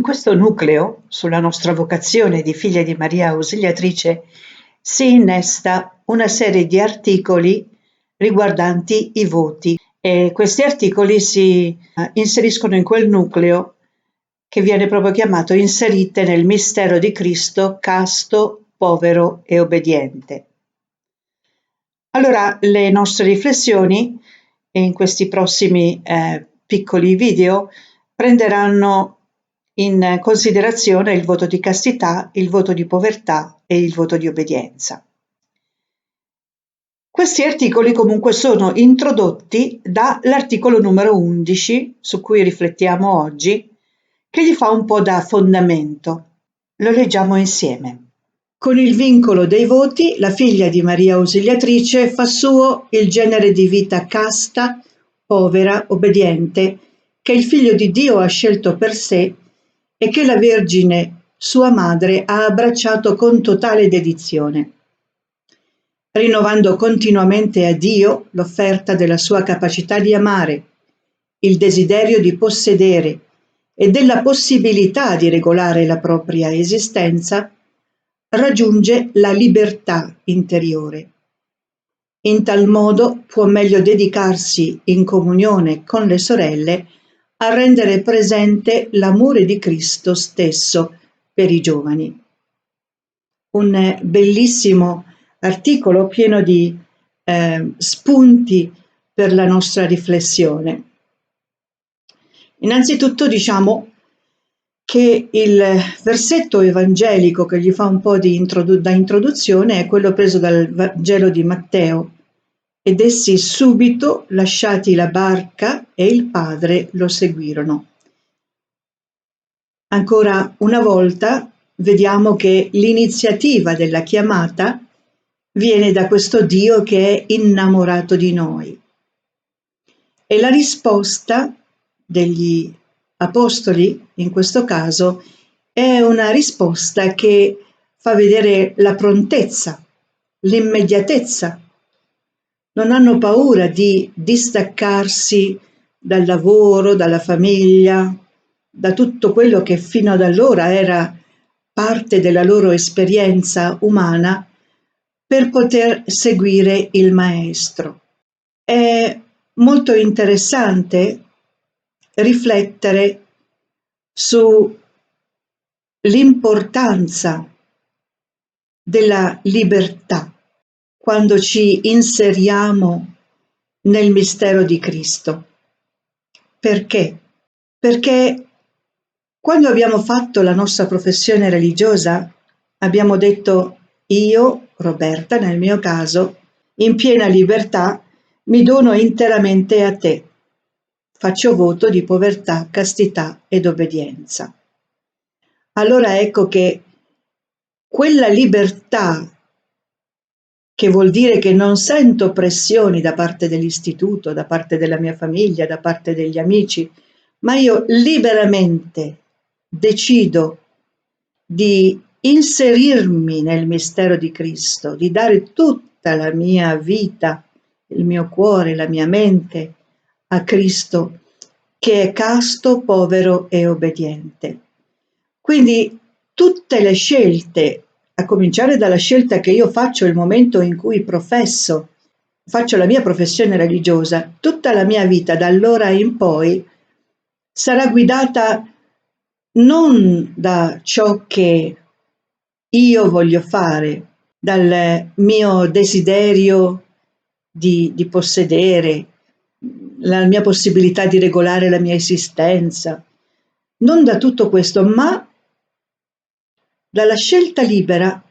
questo nucleo, sulla nostra vocazione di figlia di Maria Ausiliatrice, si innesta una serie di articoli riguardanti i voti e questi articoli si inseriscono in quel nucleo che viene proprio chiamato inserite nel mistero di Cristo casto, povero e obbediente. Allora, le nostre riflessioni in questi prossimi piccoli video prenderanno in considerazione il voto di castità, il voto di povertà e il voto di obbedienza. Questi articoli comunque sono introdotti dall'articolo numero 11, su cui riflettiamo oggi, che gli fa un po' da fondamento. Lo leggiamo insieme. Con il vincolo dei voti, la figlia di Maria Ausiliatrice fa suo il genere di vita casta, povera, obbediente, che il Figlio di Dio ha scelto per sé e che la Vergine, sua madre, ha abbracciato con totale dedizione, rinnovando continuamente a Dio l'offerta della sua capacità di amare, il desiderio di possedere e della possibilità di regolare la propria esistenza, raggiunge la libertà interiore. In tal modo può meglio dedicarsi in comunione con le sorelle a rendere presente l'amore di Cristo stesso per i giovani. Un bellissimo articolo pieno di spunti per la nostra riflessione. Innanzitutto diciamo che il versetto evangelico che gli fa un po' da introduzione è quello preso dal Vangelo di Matteo: ed essi subito, lasciati la barca e il padre, lo seguirono. Ancora una volta vediamo che l'iniziativa della chiamata viene da questo Dio che è innamorato di noi. E la risposta degli apostoli, in questo caso, è una risposta che fa vedere la prontezza, l'immediatezza. Non hanno paura di distaccarsi dal lavoro, dalla famiglia, da tutto quello che fino ad allora era parte della loro esperienza umana, per poter seguire il Maestro. È molto interessante riflettere sull'importanza della libertà quando ci inseriamo nel mistero di Cristo. Perché? Perché quando abbiamo fatto la nostra professione religiosa abbiamo detto: io, Roberta, nel mio caso, in piena libertà, mi dono interamente a te. Faccio voto di povertà, castità ed obbedienza. Allora ecco che quella libertà, che vuol dire che non sento pressioni da parte dell'istituto, da parte della mia famiglia, da parte degli amici, ma io liberamente decido di inserirmi nel mistero di Cristo, di dare tutta la mia vita, il mio cuore, la mia mente a Cristo, che è casto, povero e obbediente. Quindi tutte le scelte, a cominciare dalla scelta che io faccio il momento in cui faccio la mia professione religiosa, tutta la mia vita da allora in poi sarà guidata non da ciò che io voglio fare, dal mio desiderio di possedere, la mia possibilità di regolare la mia esistenza, non da tutto questo, ma dalla scelta libera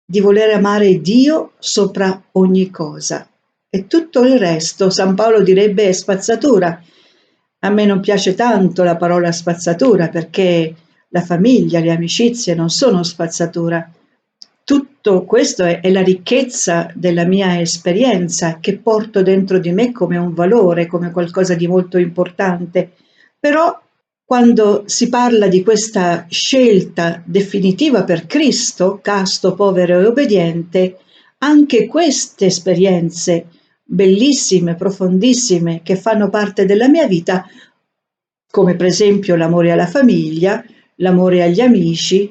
di voler amare Dio sopra ogni cosa. E tutto il resto, San Paolo direbbe, è spazzatura. A me non piace tanto la parola spazzatura, perché la famiglia, le amicizie non sono spazzatura. Tutto questo è la ricchezza della mia esperienza, che porto dentro di me come un valore, come qualcosa di molto importante. Però quando si parla di questa scelta definitiva per Cristo, casto, povero e obbediente, anche queste esperienze bellissime, profondissime, che fanno parte della mia vita, come per esempio l'amore alla famiglia, l'amore agli amici,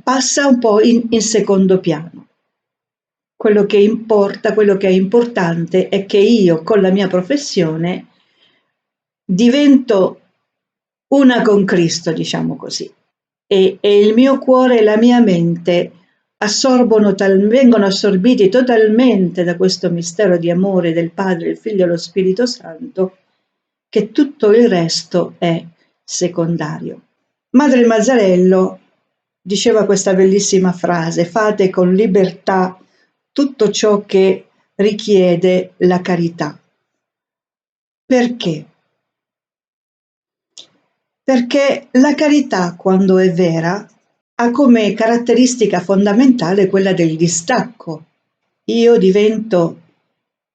passa un po' in secondo piano. Quello che importa, quello che è importante è che io con la mia professione divento una con Cristo, diciamo così, e il mio cuore e la mia mente vengono assorbiti totalmente da questo mistero di amore del Padre, il Figlio e lo Spirito Santo, che tutto il resto è secondario. Madre Mazzarello diceva questa bellissima frase: fate con libertà tutto ciò che richiede la carità. Perché? Perché la carità, quando è vera, ha come caratteristica fondamentale quella del distacco. Io divento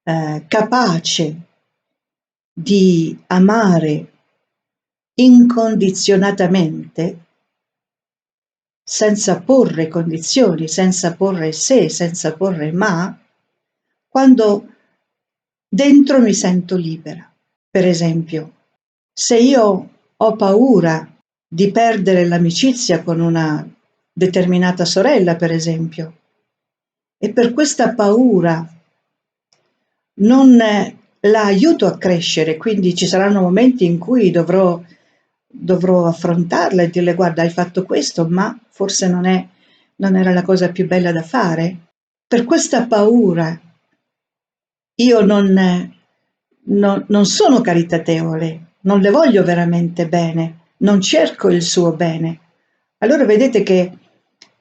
capace di amare incondizionatamente, senza porre condizioni, senza porre se, senza porre ma, quando dentro mi sento libera. Per esempio, se io ho paura di perdere l'amicizia con una determinata sorella, per esempio, e per questa paura non la aiuto a crescere, quindi ci saranno momenti in cui dovrò affrontarla e dirle: guarda, hai fatto questo, ma forse non era la cosa più bella da fare. Per questa paura io non sono caritatevole, non le voglio veramente bene, non cerco il suo bene. Allora vedete che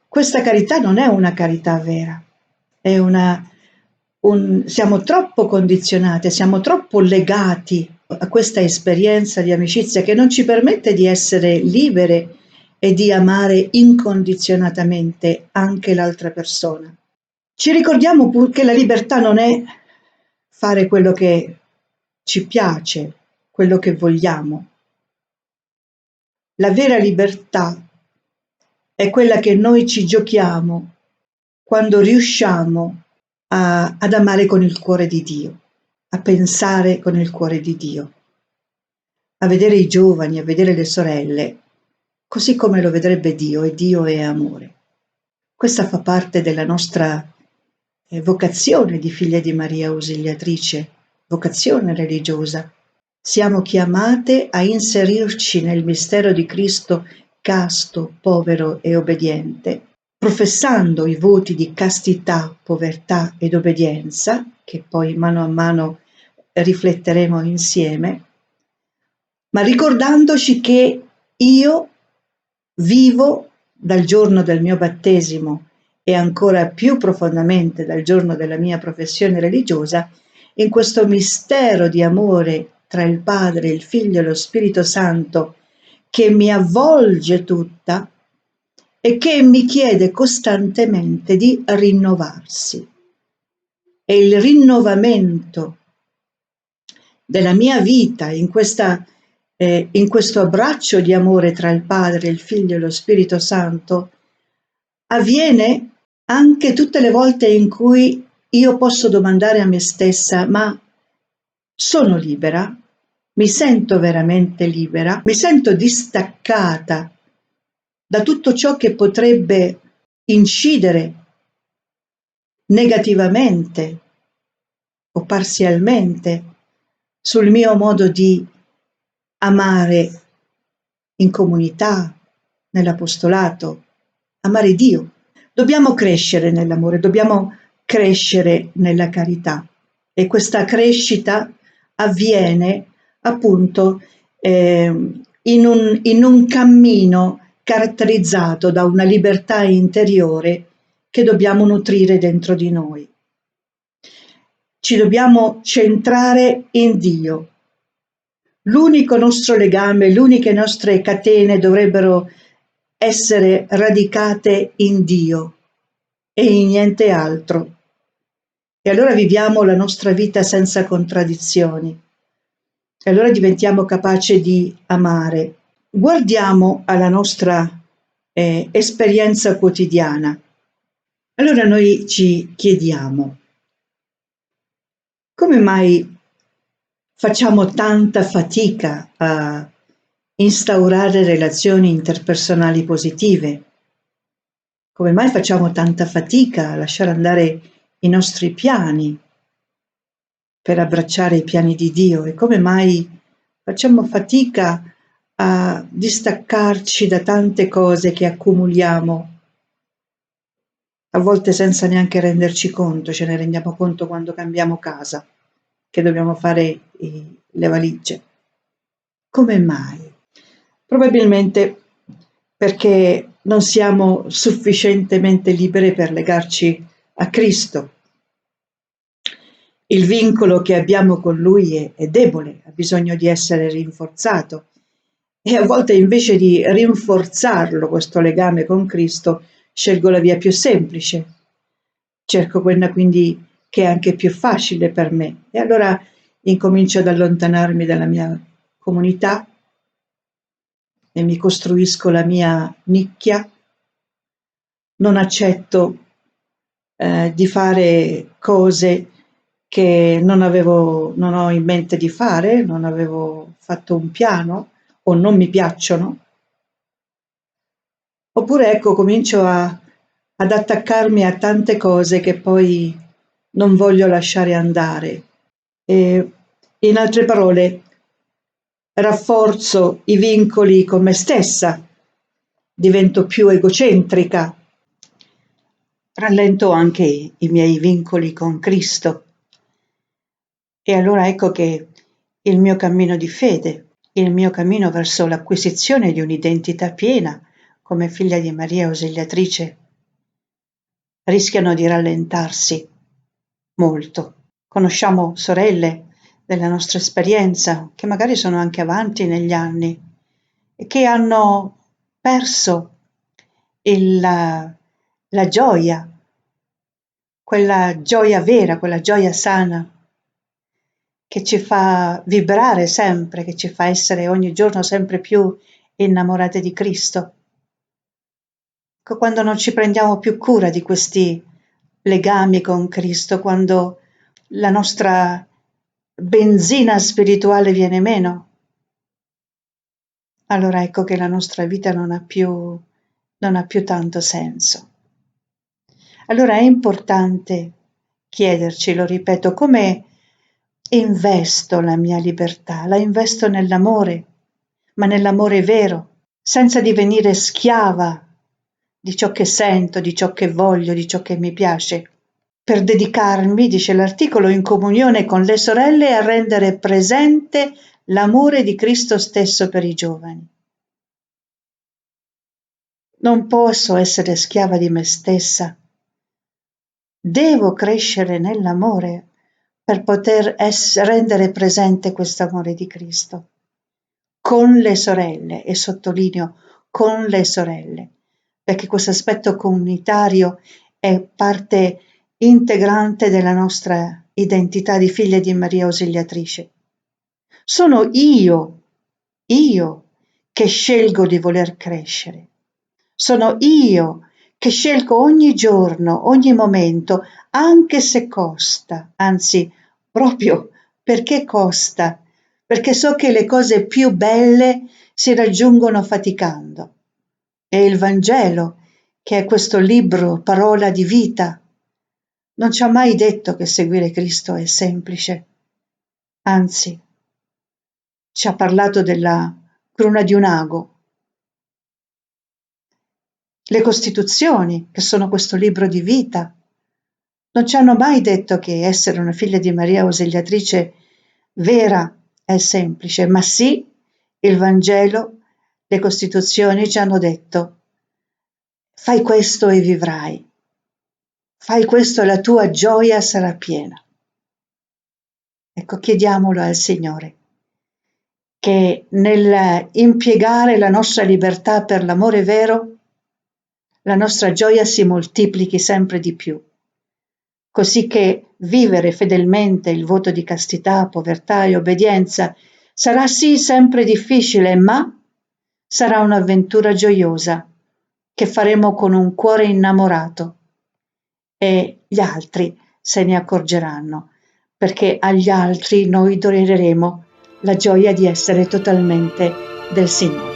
questa carità non è una carità vera, è siamo troppo condizionate, siamo troppo legati a questa esperienza di amicizia che non ci permette di essere libere e di amare incondizionatamente anche l'altra persona. Ci ricordiamo pur che la libertà non è fare quello che ci piace, quello che vogliamo. La vera libertà è quella che noi ci giochiamo quando riusciamo ad amare con il cuore di Dio, a pensare con il cuore di Dio, a vedere i giovani, a vedere le sorelle, così come lo vedrebbe Dio, e Dio è amore. Questa fa parte della nostra vocazione di figlia di Maria Ausiliatrice, vocazione religiosa. Siamo chiamate a inserirci nel mistero di Cristo casto, povero e obbediente, professando i voti di castità, povertà ed obbedienza, che poi mano a mano rifletteremo insieme, ma ricordandoci che io vivo dal giorno del mio battesimo e ancora più profondamente dal giorno della mia professione religiosa, in questo mistero di amore tra il Padre, il Figlio e lo Spirito Santo che mi avvolge tutta e che mi chiede costantemente di rinnovarsi. E il rinnovamento della mia vita in questo abbraccio di amore tra il Padre, il Figlio e lo Spirito Santo avviene anche tutte le volte in cui io posso domandare a me stessa: ma sono libera? Mi sento veramente libera? Mi sento distaccata da tutto ciò che potrebbe incidere negativamente o parzialmente sul mio modo di amare in comunità, nell'apostolato, amare Dio. Dobbiamo crescere nell'amore, dobbiamo crescere nella carità, e questa crescita avviene appunto in un cammino caratterizzato da una libertà interiore che dobbiamo nutrire dentro di noi. Ci dobbiamo centrare in Dio. L'unico nostro legame, le uniche nostre catene dovrebbero essere radicate in Dio e in niente altro. E allora viviamo la nostra vita senza contraddizioni. E allora diventiamo capaci di amare. Guardiamo alla nostra esperienza quotidiana. Allora noi ci chiediamo: come mai facciamo tanta fatica a instaurare relazioni interpersonali positive. Come mai facciamo tanta fatica a lasciare andare i nostri piani per abbracciare i piani di Dio? E come mai facciamo fatica a distaccarci da tante cose che accumuliamo, a volte senza neanche renderci conto? Ce ne rendiamo conto quando cambiamo casa, che dobbiamo fare le valigie. Come mai? Probabilmente perché non siamo sufficientemente libere per legarci a Cristo. Il vincolo che abbiamo con Lui è debole, ha bisogno di essere rinforzato. E a volte invece di rinforzarlo, questo legame con Cristo, scelgo la via più semplice. Cerco quella quindi che è anche più facile per me. E allora incomincio ad allontanarmi dalla mia comunità e mi costruisco la mia nicchia. Non accetto di fare cose che non ho in mente di fare, non avevo fatto un piano o non mi piacciono. Oppure ecco, comincio ad attaccarmi a tante cose che poi non voglio lasciare andare. E, in altre parole, rafforzo i vincoli con me stessa, divento più egocentrica, rallento anche i miei vincoli con Cristo. E allora ecco che il mio cammino di fede, il mio cammino verso l'acquisizione di un'identità piena come figlia di Maria Ausiliatrice, rischiano di rallentarsi molto. Conosciamo sorelle della nostra esperienza che magari sono anche avanti negli anni e che hanno perso la gioia, quella gioia vera, quella gioia sana che ci fa vibrare sempre, che ci fa essere ogni giorno sempre più innamorate di Cristo. Quando non ci prendiamo più cura di questi legami con Cristo, quando la nostra benzina spirituale viene meno, allora ecco che la nostra vita non ha più tanto senso. Allora è importante chiederci, lo ripeto, come investo la mia libertà? La investo nell'amore, ma nell'amore vero, senza divenire schiava di ciò che sento, di ciò che voglio, di ciò che mi piace, per dedicarmi, dice l'articolo, in comunione con le sorelle a rendere presente l'amore di Cristo stesso per i giovani. Non posso essere schiava di me stessa. Devo crescere nell'amore per poter rendere presente questo amore di Cristo con le sorelle, e sottolineo con le sorelle, perché questo aspetto comunitario è parte integrante della nostra identità di figlie di Maria Ausiliatrice. Sono io che scelgo di voler crescere. Sono io che scelgo ogni giorno, ogni momento, anche se costa, anzi, proprio perché costa, perché so che le cose più belle si raggiungono faticando. E il Vangelo, che è questo libro, parola di vita, non ci ha mai detto che seguire Cristo è semplice, anzi, ci ha parlato della cruna di un ago. Le Costituzioni, che sono questo libro di vita, non ci hanno mai detto che essere una figlia di Maria Ausiliatrice vera è semplice, ma sì, il Vangelo, le Costituzioni ci hanno detto: fai questo e vivrai, fai questo e la tua gioia sarà piena. Ecco, chiediamolo al Signore, che nel impiegare la nostra libertà per l'amore vero, la nostra gioia si moltiplichi sempre di più, così che vivere fedelmente il voto di castità, povertà e obbedienza sarà sì sempre difficile, ma sarà un'avventura gioiosa che faremo con un cuore innamorato, e gli altri se ne accorgeranno, perché agli altri noi doneremo la gioia di essere totalmente del Signore.